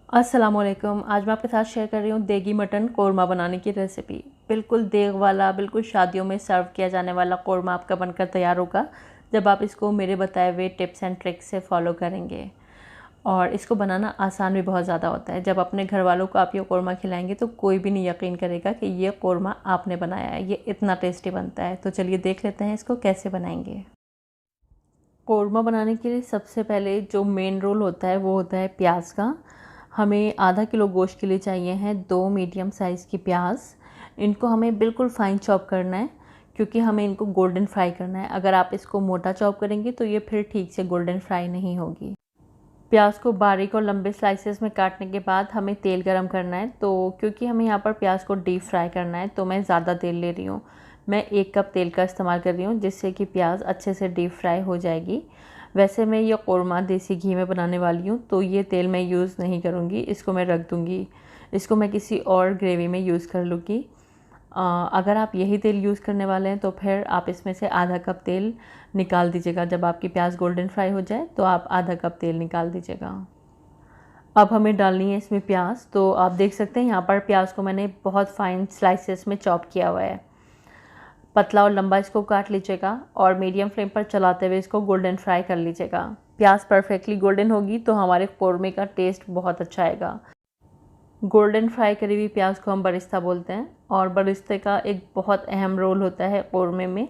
अस्सलामुअलैकुम। आज मैं आपके साथ शेयर कर रही हूँ देगी मटन कोरमा बनाने की रेसिपी। बिल्कुल देग वाला, बिल्कुल शादियों में सर्व किया जाने वाला कोरमा आपका बनकर तैयार होगा जब आप इसको मेरे बताए हुए टिप्स एंड ट्रिक्स से फॉलो करेंगे। और इसको बनाना आसान भी बहुत ज़्यादा होता है। जब अपने घर वालों को आप ये कोरमा खिलाएंगे तो कोई भी नहीं यकीन करेगा कि ये कोरमा आपने बनाया है। ये इतना टेस्टी बनता है। तो चलिए देख लेते हैं इसको कैसे बनाएंगे। कोरमा बनाने के लिए सबसे पहले जो मेन रोल होता है वो होता है प्याज का। हमें आधा किलो गोश्त के लिए चाहिए हैं 2 मीडियम साइज़ की प्याज। इनको हमें बिल्कुल फाइन चॉप करना है क्योंकि हमें इनको गोल्डन फ्राई करना है। अगर आप इसको मोटा चॉप करेंगे तो ये फिर ठीक से गोल्डन फ्राई नहीं होगी। प्याज को बारीक और लंबे स्लाइसेस में काटने के बाद हमें तेल गरम करना है। तो क्योंकि हमें यहाँ पर प्याज को डीप फ्राई करना है तो मैं ज़्यादा तेल ले रही हूँ। मैं 1 कप तेल का इस्तेमाल कर रही हूँ जिससे कि प्याज अच्छे से डीप फ्राई हो जाएगी। वैसे मैं ये कोरमा देसी घी में बनाने वाली हूँ तो ये तेल मैं यूज़ नहीं करूँगी, इसको मैं रख दूँगी। इसको मैं किसी और ग्रेवी में यूज़ कर लूँगी। अगर आप यही तेल यूज़ करने वाले हैं तो फिर आप इसमें से आधा कप तेल निकाल दीजिएगा। जब आपकी प्याज गोल्डन फ्राई हो जाए तो आप आधा कप तेल निकाल दीजिएगा। अब हमें डालनी है इसमें प्याज। तो आप देख सकते हैं यहाँ पर प्याज को मैंने बहुत फाइन स्लाइसेस में चॉप किया हुआ है। पतला और लंबा इसको काट लीजिएगा और मीडियम फ्लेम पर चलाते हुए इसको गोल्डन फ्राई कर लीजिएगा। प्याज परफेक्टली गोल्डन होगी तो हमारे कोरमे का टेस्ट बहुत अच्छा आएगा। गोल्डन फ्राई करी हुई प्याज को हम बरिस्ता बोलते हैं और बरिस्ते का एक बहुत अहम रोल होता है कोरमे में।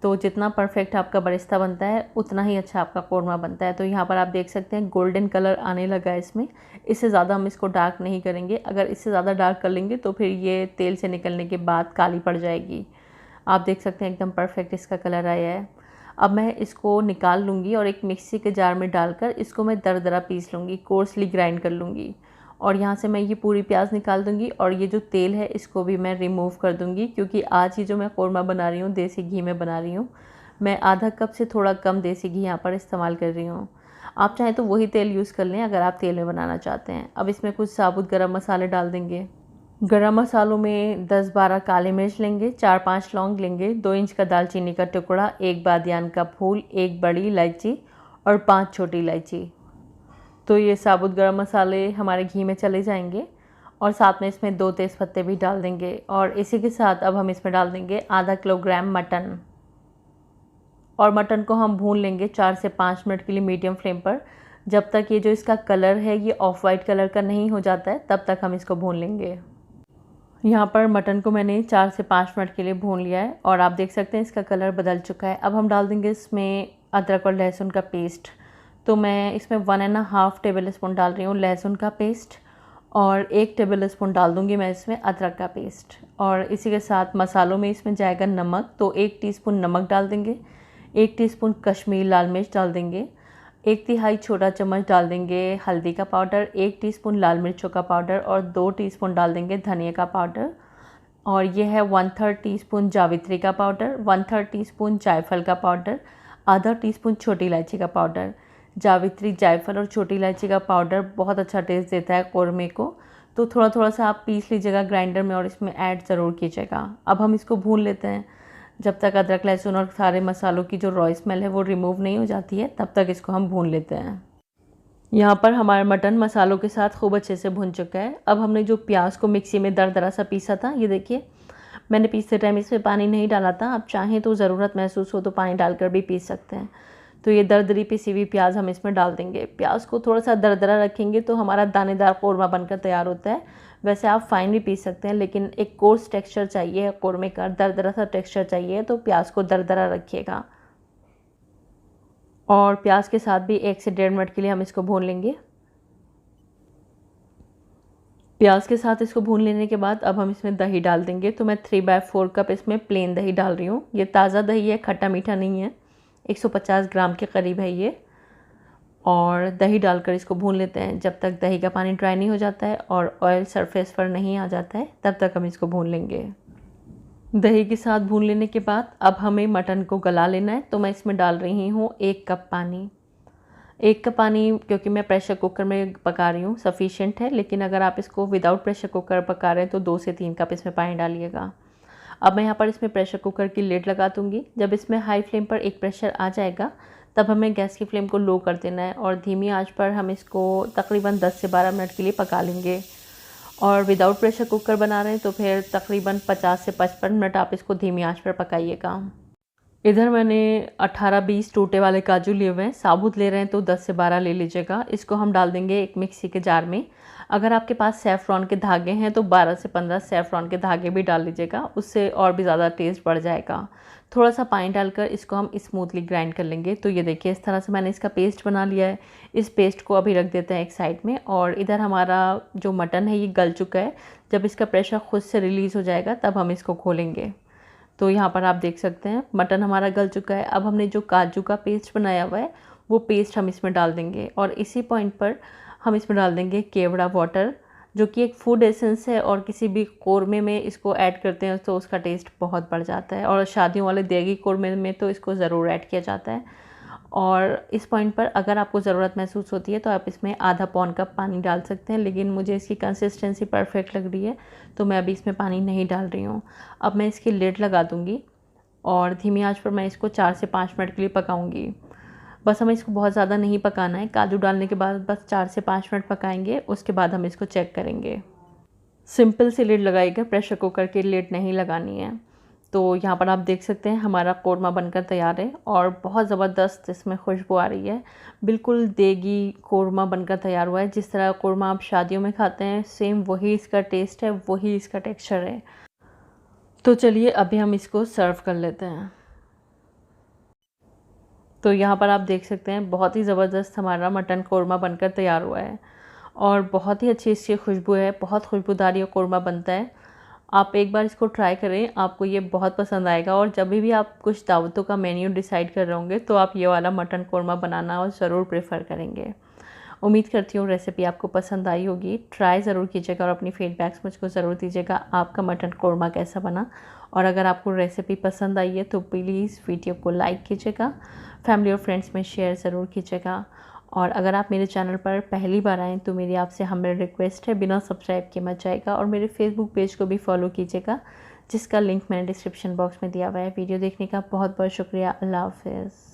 तो जितना परफेक्ट आपका बरिस्ता बनता है उतना ही अच्छा आपका कोरमा बनता है। तो यहाँ पर आप देख सकते हैं गोल्डन कलर आने लगा है इसमें। इससे ज़्यादा हम इसको डार्क नहीं करेंगे। अगर इससे ज़्यादा डार्क कर लेंगे तो फिर ये तेल से निकलने के बाद काली पड़ जाएगी। आप देख सकते हैं एकदम परफेक्ट इसका कलर आया है। अब मैं इसको निकाल लूँगी और एक मिक्सी के जार में डालकर इसको मैं दरदरा पीस लूँगी, कोर्सली ग्राइंड कर लूँगी। और यहाँ से मैं ये पूरी प्याज निकाल दूँगी और ये जो तेल है इसको भी मैं रिमूव कर दूँगी क्योंकि आज ही जो मैं कोरमा बना रही हूँ देसी घी में बना रही हूँ। मैं आधा कप से थोड़ा कम देसी घी यहाँ पर इस्तेमाल कर रही हूँ। आप चाहें तो वही तेल यूज़ कर लें अगर आप तेल में बनाना चाहते हैं। अब इसमें कुछ साबुत गरम मसाले डाल देंगे। गरम मसालों में 10-12 काली मिर्च लेंगे, 4-5 लौंग लेंगे, 2 इंच का दालचीनी का टुकड़ा, 1 बादियान का फूल, 1 बड़ी इलायची और 5 छोटी इलायची। तो ये साबुत गरम मसाले हमारे घी में चले जाएंगे और साथ में इसमें 2 तेज़पत्ते भी डाल देंगे। और इसी के साथ अब हम इसमें डाल देंगे आधा किलोग्राम मटन। और मटन को हम भून लेंगे 4 से 5 मिनट के लिए मीडियम फ्लेम पर। जब तक ये जो इसका कलर है ये ऑफ वाइट कलर का नहीं हो जाता है तब तक हम इसको भून लेंगे। यहाँ पर मटन को मैंने 4 से 5 मिनट के लिए भून लिया है और आप देख सकते हैं इसका कलर बदल चुका है। अब हम डाल देंगे इसमें अदरक और लहसुन का पेस्ट। तो मैं इसमें 1.5 टेबल स्पून डाल रही हूँ लहसुन का पेस्ट और 1 टेबल स्पून डाल दूँगी मैं इसमें अदरक का पेस्ट। और इसी के साथ मसालों में इसमें जाएगा नमक। तो 1 टीस्पून नमक डाल देंगे, 1 टीस्पून कश्मीरी लाल मिर्च डाल देंगे, 1/3 छोटा चम्मच डाल देंगे हल्दी का पाउडर, 1 टीस्पून लाल मिर्चों का पाउडर और 2 टीस्पून डाल देंगे धनिया का पाउडर। और ये है 1/3 टीस्पून जावित्री का पाउडर, 1/3 टीस्पून जायफल का पाउडर, आधा टीस्पून छोटी इलायची का पाउडर। जावित्री, जायफल और छोटी इलायची का पाउडर बहुत अच्छा टेस्ट देता है कोरमे को। तो थोड़ा थोड़ा सा आप पीस लीजिएगा ग्राइंडर में और इसमें ऐड ज़रूर कीजिएगा। अब हम इसको भून लेते हैं। जब तक अदरक लहसुन और सारे मसालों की जो रॉ स्मेल है वो रिमूव नहीं हो जाती है तब तक इसको हम भून लेते हैं। यहाँ पर हमारा मटन मसालों के साथ खूब अच्छे से भुन चुका है। अब हमने जो प्याज को मिक्सी में दरदरा सा पीसा था, ये देखिए मैंने पीसते टाइम इसमें पानी नहीं डाला था। आप चाहें तो ज़रूरत महसूस हो तो पानी डालकर भी पीस सकते हैं। तो ये दरदरी पिसी हुई प्याज हम इसमें डाल देंगे। प्याज को थोड़ा सा दरदरा रखेंगे तो हमारा दानेदार कोरमा बनकर तैयार होता है। वैसे आप फाइन भी पीस सकते हैं लेकिन एक कोर्स टेक्सचर चाहिए कोरमे का, दरदरा सा टेक्सचर चाहिए तो प्याज को दरदरा रखिएगा। और प्याज के साथ भी 1 से 1.5 मिनट के लिए हम इसको भून लेंगे। प्याज के साथ इसको भून लेने के बाद अब हम इसमें दही डाल देंगे। तो मैं 3/4 कप इसमें प्लेन दही डाल रही हूँ। ये ताज़ा दही है, खट्टा मीठा नहीं है। 150 ग्राम के करीब है ये। और दही डालकर इसको भून लेते हैं जब तक दही का पानी ड्राई नहीं हो जाता है और ऑयल सरफेस पर नहीं आ जाता है तब तक हम इसको भून लेंगे। दही के साथ भून लेने के बाद अब हमें मटन को गला लेना है। तो मैं इसमें डाल रही हूँ 1 कप पानी। 1 कप पानी क्योंकि मैं प्रेशर कुकर में पका रही हूँ सफिशिएंट है, लेकिन अगर आप इसको विदाउट प्रेशर कुकर पका रहे हैं तो 2 से 3 कप इसमें पानी डालिएगा। अब मैं यहाँ पर इसमें प्रेशर कुकर की लिड लगा दूँगी। जब इसमें हाई फ्लेम पर एक प्रेशर आ जाएगा तब हमें गैस की फ्लेम को लो कर देना है और धीमी आंच पर हम इसको तकरीबन 10 से 12 मिनट के लिए पका लेंगे। और विदाउट प्रेशर कुकर बना रहे हैं तो फिर तकरीबन 50 से 55 मिनट आप इसको धीमी आंच पर पकाइएगा। इधर मैंने 18-20 टूटे वाले काजू लिए हुए हैं। साबुत ले रहे हैं तो 10 से 12 ले लीजिएगा। इसको हम डाल देंगे एक मिक्सी के जार में। अगर आपके पास सैफ़्रॉन के धागे हैं तो 12 से 15 सैफ़्रॉन के धागे भी डाल लीजिएगा, उससे और भी ज़्यादा टेस्ट बढ़ जाएगा। थोड़ा सा पानी डालकर इसको हम स्मूथली ग्राइंड कर लेंगे। तो ये देखिए इस तरह से मैंने इसका पेस्ट बना लिया है। इस पेस्ट को अभी रख देते हैं एक साइड में। और इधर हमारा जो मटन है ये गल चुका है। जब इसका प्रेशर खुद से रिलीज़ हो जाएगा तब हम इसको खोलेंगे। तो यहाँ पर आप देख सकते हैं मटन हमारा गल चुका है। अब हमने जो काजू का पेस्ट बनाया हुआ है वो पेस्ट हम इसमें डाल देंगे और इसी पॉइंट पर हम इसमें डाल देंगे केवड़ा वाटर, जो कि एक फूड एसेंस है और किसी भी कोरमे में इसको ऐड करते हैं तो उसका टेस्ट बहुत बढ़ जाता है। और शादियों वाले देगी कोरमे में तो इसको ज़रूर ऐड किया जाता है। और इस पॉइंट पर अगर आपको ज़रूरत महसूस होती है तो आप इसमें आधा पौन कप पानी डाल सकते हैं, लेकिन मुझे इसकी कंसिस्टेंसी परफेक्ट लग रही है तो मैं अभी इसमें पानी नहीं डाल रही हूँ। अब मैं इसकी लिड लगा दूँगी और धीमी आंच पर मैं इसको 4 से 5 मिनट के लिए पकाऊंगी। बस हमें इसको बहुत ज़्यादा नहीं पकाना है। काजू डालने के बाद बस 4 से 5 मिनट पकाएंगे, उसके बाद हम इसको चेक करेंगे। सिंपल सी लिड लगाइएगा, प्रेशर कुकर की लिड नहीं लगानी है। तो यहाँ पर आप देख सकते हैं हमारा कोरमा बनकर तैयार है और बहुत ज़बरदस्त इसमें खुशबू आ रही है। बिल्कुल देगी कोरमा बनकर तैयार हुआ है। जिस तरह कोरमा आप शादियों में खाते हैं सेम वही इसका टेस्ट है, वही इसका टेक्सचर है। तो चलिए अभी हम इसको सर्व कर लेते हैं। तो यहाँ पर आप देख सकते हैं बहुत ही ज़बरदस्त हमारा मटन कोरमा बनकर तैयार हुआ है और बहुत ही अच्छी इसकी खुशबू है। बहुत खुशबूदार ये कोरमा बनता है। आप एक बार इसको ट्राई करें, आपको ये बहुत पसंद आएगा। और जब भी आप कुछ दावतों का मेन्यू डिसाइड कर रहे होंगे तो आप ये वाला मटन कोरमा बनाना और ज़रूर प्रेफर करेंगे। उम्मीद करती हूँ रेसिपी आपको पसंद आई होगी। ट्राई ज़रूर कीजिएगा और अपनी फीडबैक्स मुझको ज़रूर दीजिएगा आपका मटन कोरमा कैसा बना। और अगर आपको रेसिपी पसंद आई है तो प्लीज़ वीडियो को लाइक कीजिएगा, फैमिली और फ्रेंड्स में शेयर ज़रूर कीजिएगा। और अगर आप मेरे चैनल पर पहली बार आएँ तो मेरी आपसे हम्बल रिक्वेस्ट है, बिना सब्सक्राइब किए मत जाएगा और मेरे फेसबुक पेज को भी फॉलो कीजिएगा, जिसका लिंक मैंने डिस्क्रिप्शन बॉक्स में दिया हुआ है। वीडियो देखने का बहुत बहुत शुक्रिया। अल्लाह हाफ़िज़।